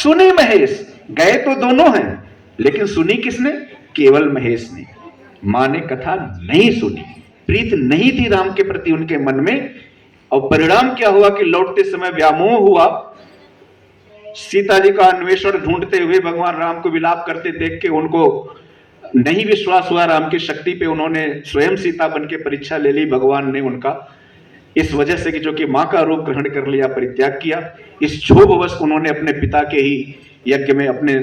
सुनी महेश, गए तो दोनों हैं, लेकिन सुनी किसने? केवल महेश ने। मां ने कथा नहीं सुनी, प्रीत नहीं थी राम के प्रति उनके मन में। और परिणाम क्या हुआ कि लौटते समय व्यामोह हुआ। सीता जी का अन्वेषण ढूंढते हुए भगवान राम को विलाप करते देख के उनको नहीं विश्वास हुआ राम की शक्ति पे। उन्होंने स्वयं सीता बन के परीक्षा ले ली। भगवान ने उनका इस वजह से कि जो कि मां का रूप ग्रहण कर लिया, परित्याग किया। इस क्षोभवश उन्होंने अपने पिता के ही यज्ञ में अपने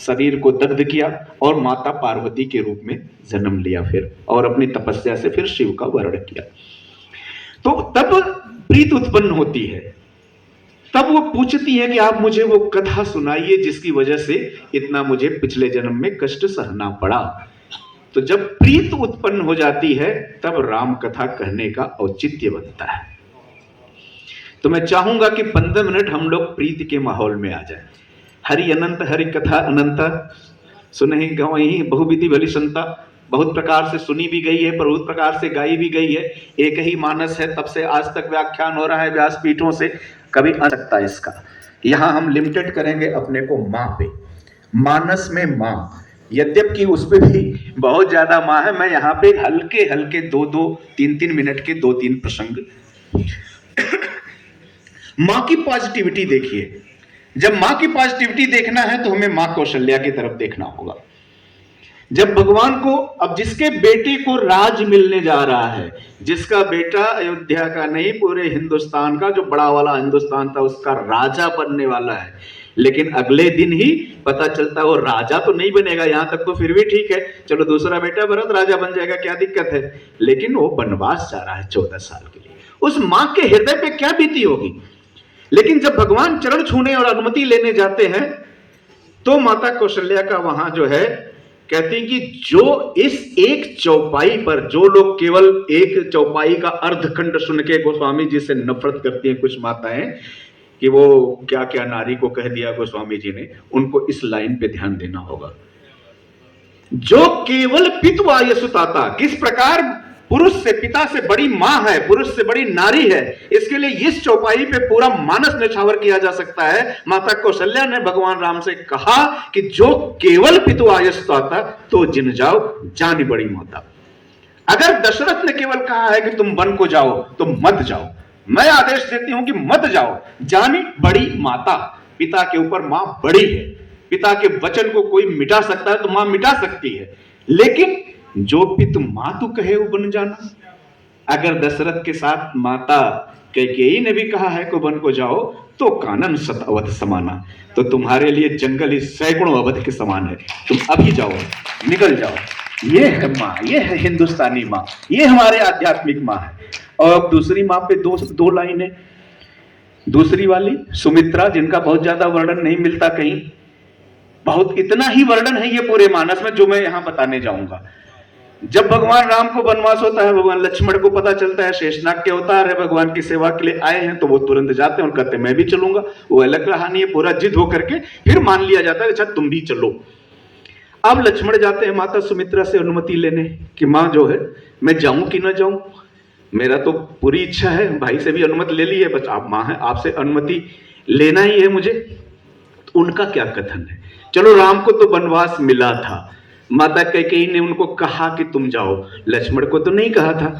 शरीर को दग्ध किया और माता पार्वती के रूप में जन्म लिया फिर, और अपनी तपस्या से फिर शिव का वर्ण किया। तो तब प्रीत उत्पन्न होती है। तब वो पूछती है कि आप मुझे वो कथा सुनाइए जिसकी वजह से इतना मुझे पिछले जन्म में कष्ट सहना पड़ा। तो जब प्रीत उत्पन्न हो जाती है तब राम कथा कहने का औचित्य बनता है। तो मैं चाहूंगा कि 15 मिनट हम लोग प्रीत के माहौल में आ जाए। हरि अनंत हरि कथा अनंत, सुनहि गवहीं बहुविधि भली संता। बहुत प्रकार से सुनी भी गई है, बहुत प्रकार से गाई भी गई है। एक ही मानस है, तब से आज तक व्याख्यान हो रहा है व्यासपीठों से, कभी आ सकता है इसका। यहां हम लिमिटेड करेंगे अपने को मां पे। मानस में मां, यद्यपि उस पे भी बहुत ज्यादा मां है। मैं यहाँ पे हल्के हल्के 2-2, 3-3 मिनट के 2-3 प्रसंग। मां की पॉजिटिविटी देखिए। जब मां की पॉजिटिविटी देखना है तो हमें मां कौशल्या की तरफ देखना होगा। जब भगवान को, अब जिसके बेटे को राज मिलने जा रहा है, जिसका बेटा अयोध्या का नहीं पूरे हिंदुस्तान का, जो बड़ा वाला हिंदुस्तान था उसका राजा बनने वाला है, लेकिन अगले दिन ही पता चलता है वो राजा तो नहीं बनेगा। यहां तक तो फिर भी ठीक है, चलो दूसरा बेटा भरत राजा बन जाएगा, क्या दिक्कत है। लेकिन वो वनवास जा रहा है 14 साल के लिए। उस मां के हृदय पे क्या बीती होगी। लेकिन जब भगवान चरण छूने और अनुमति लेने जाते हैं तो माता कौशल्या का वहां जो है कहती हैं कि जो इस एक चौपाई पर, जो लोग केवल एक चौपाई का अर्धखंड सुन के गोस्वामी जी से नफरत करती हैं कुछ माताएं कि वो क्या क्या नारी को कह दिया गोस्वामी जी ने, उनको इस लाइन पे ध्यान देना होगा। जो केवल पितवा यशुताता, किस प्रकार पुरुष से, पिता से बड़ी मां है, पुरुष से बड़ी नारी है, इसके लिए इस चौपाई पे पूरा मानस निछावर किया जा सकता है। माता कौशल्या ने भगवान राम से कहा कि जो केवल पितुआ यशुताता तो जिन जाओ जानी बड़ी माता। अगर दशरथ ने केवल कहा है कि तुम वन को जाओ तो मत जाओ, मैं आदेश देती हूं कि मत जाओ, जानी बड़ी माता। पिता के ऊपर मां बड़ी है। पिता के वचन को कोई मिटा सकता है तो मां मिटा सकती है, लेकिन जो पितु मातु कहे वो बन जाना। अगर दशरथ के साथ माता कैकेयी ने भी कहा है कि वन को जाओ तो कानन शत अवध समाना, तो तुम्हारे लिए जंगल ही सैकड़ों अवध के समान है। तुम अभी जाओ, निकल जाओ। ये है माँ, ये है हिंदुस्तानी माँ, ये हमारे आध्यात्मिक माँ है। और अब दूसरी माँ पे दो लाइनें। दूसरी वाली सुमित्रा, जिनका बहुत ज्यादा वर्णन नहीं मिलता कहीं, बहुत इतना ही वर्णन है ये पूरे मानस में जो मैं यहां बताने जाऊंगा। जब भगवान राम को वनवास होता है, भगवान लक्ष्मण को पता चलता है शेषनाग के अवतार है, भगवान की सेवा के लिए आए हैं, तो वो तुरंत जाते हैं और कहते हैं मैं भी चलूंगा। वो अलग कहानी है, पूरा जिद होकर के फिर मान लिया जाता है अच्छा तुम भी चलो। अब लक्ष्मण जाते हैं माता सुमित्रा से अनुमति लेने कि मां जो है मैं जाऊं कि ना जाऊं, मेरा तो पूरी इच्छा है। भाई से भी अनुमति ले ली है, बस आप मां है, आपसे अनुमति लेना ही है मुझे। तो उनका क्या कथन है, चलो राम को तो वनवास मिला था, माता कैकेयी ने उनको कहा कि तुम जाओ, लक्ष्मण को तो नहीं कहा था।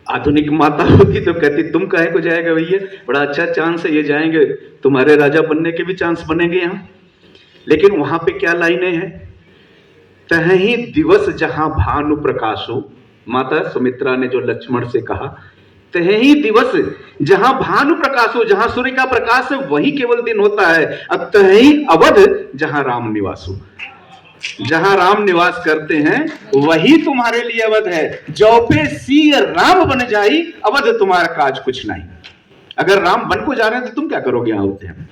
आधुनिक माता होती तो कहती तुम काहे को जाएगा भैया, बड़ा अच्छा चांस है, ये जाएंगे तुम्हारे राजा बनने के भी चांस बनेंगे यहां। लेकिन वहां पे क्या लाइनें हैं, तहीं दिवस जहां भानु प्रकाशो, माता सुमित्रा ने जो लक्ष्मण से कहा, तहीं दिवस जहां भानु प्रकाशो, जहां सूर्य का प्रकाश है वही केवल दिन होता है। अब तहीं अवध जहां राम निवासो, जहां राम निवास करते हैं वही तुम्हारे लिए अवध है। जो पे सी राम बन जाई, अवध तुम्हारा काज कुछ नहीं। अगर राम बन को जा रहे हैं तो तुम क्या करोगे अयोध्या में।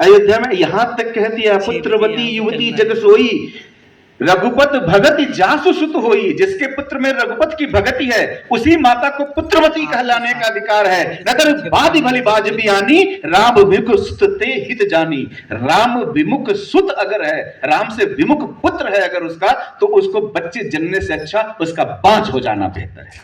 अयोध्या में यहां तक कह दिया पुत्रवती युवती जग सोई, रघुपत भगति जासु सुत होई। जिसके पुत्र में रघुपत की भगति है उसी माता को पुत्रवती कहलाने का अधिकार है। नगर बादी भली बाज भी आनी, राम विमुख सुत ते हित जानी। राम विमुख सुत अगर है, राम से विमुख पुत्र है अगर उसका, तो उसको बच्चे जन्मने से अच्छा उसका बांझ हो जाना बेहतर है।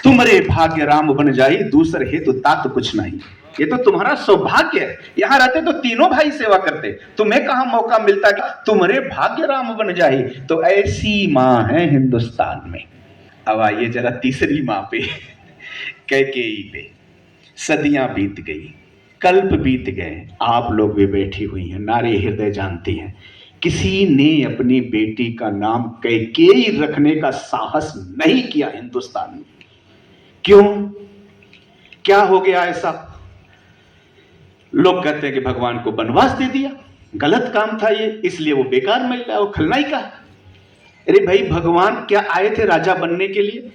तुमरे भाग्य राम बन जाई, दूसरे हेतु तात कुछ नहीं। ये तो तुम्हारा सौभाग्य है। यहां रहते तो तीनों भाई सेवा करते, तुम्हें कहां मौका मिलता कि तुम्हारे भाग्य राम बन जाए। तो ऐसी मां है हिंदुस्तान में। अब आइए जरा तीसरी मां पे, कैकेयी पे। सदियां बीत गई, कल्प बीत गए, आप लोग भी बैठी हुई हैं, नारी हृदय जानती हैं, किसी ने अपनी बेटी का नाम कैकेयी रखने का साहस नहीं किया हिंदुस्तान में। क्यों? क्या हो गया ऐसा? लोग कहते हैं कि भगवान को वनवास दे दिया, गलत काम था ये, इसलिए वो बेकार मिल गया, वो खलनायिका है। अरे भाई, भगवान क्या आए थे राजा बनने के लिए?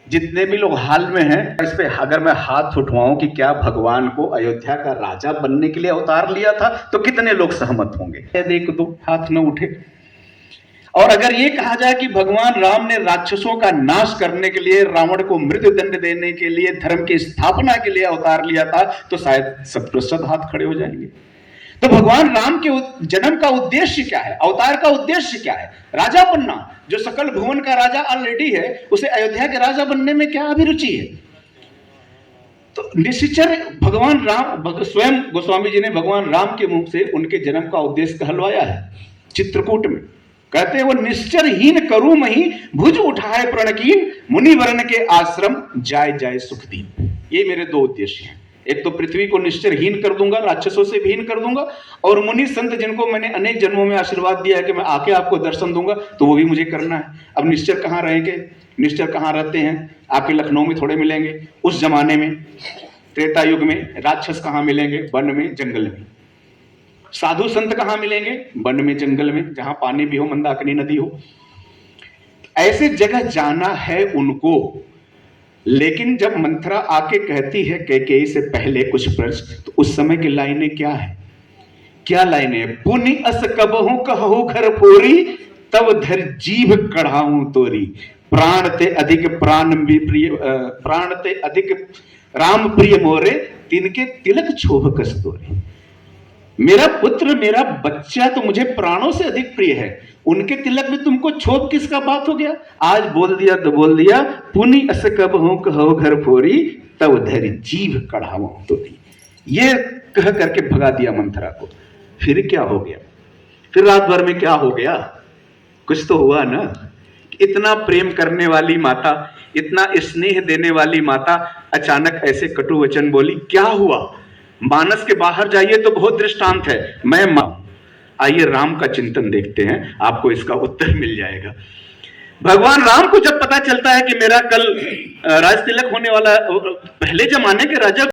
जितने भी लोग हाल में हैं, इस पे अगर मैं हाथ उठवाऊं कि क्या भगवान को अयोध्या का राजा बनने के लिए अवतार लिया था, तो कितने लोग सहमत होंगे? देख दो, हाथ न उठे। और अगर ये कहा जाए कि भगवान राम ने राक्षसों का नाश करने के लिए, रावण को मृत्युदंड देने के लिए, धर्म की स्थापना के लिए अवतार लिया था, तो शायद 100% हाथ खड़े हो जाएंगे। तो भगवान राम के जन्म का उद्देश्य क्या है? अवतार का उद्देश्य क्या है? राजा बनना। जो सकल भुवन का राजा ऑलरेडी है, उसे अयोध्या के राजा बनने में क्या अभिरुचि है? तो निश्चर भगवान राम, स्वयं गोस्वामी जी ने भगवान राम के मुख से उनके जन्म का उद्देश्य कहलवाया है चित्रकूट में। कहते हैं, वो निश्चरहीन करूं मही, भुज उठाए प्रणकीन, मुनि वर्ण के आश्रम जाय जाय सुख दीन। ये मेरे दो उद्देश्य हैं। एक तो पृथ्वी को निश्चरहीन कर दूंगा, राक्षसों से भी हीन कर दूंगा, और मुनि संत जिनको मैंने अनेक जन्मों में आशीर्वाद दिया है कि मैं आके आपको दर्शन दूंगा, तो वो भी मुझे करना है। अब निश्चर कहाँ रहेंगे? निश्चर कहाँ रहते हैं? आपके लखनऊ में थोड़े मिलेंगे। उस जमाने में, त्रेता युग में, राक्षस कहाँ मिलेंगे? वन में, जंगल में। साधु संत कहां मिलेंगे? वन में, जंगल में, जहां पानी भी हो, मंदाकिनी नदी हो। ऐसे जगह जाना है उनको। लेकिन जब मंथरा आके कहती है कैकेयी से पहले कुछ प्रश्न, तो उस समय की लाइनें क्या है? क्या लाइनें? पुनि अस कबहू कहू घर फोरी, तब धर जीभ कढ़ाऊं तोरी, प्राण ते अधिक प्राण प्रिय, प्राण ते अधिक राम प्रिय मोरे, तिनके तिलक छोभ कस्तूरी। मेरा पुत्र, मेरा बच्चा तो मुझे प्राणों से अधिक प्रिय है, उनके तिलक में तुमको छोप किसका बात हो गया? आज बोल दिया तो बोल दिया, पुनि अस कबहू कहू घर फोरी, तब धर जीभ कढ़ाऊं तोरी। ये कह करके भगा दिया मंथरा को। फिर क्या हो गया? फिर रात भर में क्या हो गया? कुछ तो हुआ ना। इतना प्रेम करने वाली माता, इतना स्नेह देने वाली माता अचानक ऐसे कटु वचन बोली। क्या हुआ? मानस के बाहर जाइए तो बहुत दृष्टांत है। मैं आइए राम का चिंतन देखते हैं, आपको इसका उत्तर मिल जाएगा। भगवान राम को जब पता चलता है कि मेरा कल राज तिलक होने वाला, पहले जमाने के राजा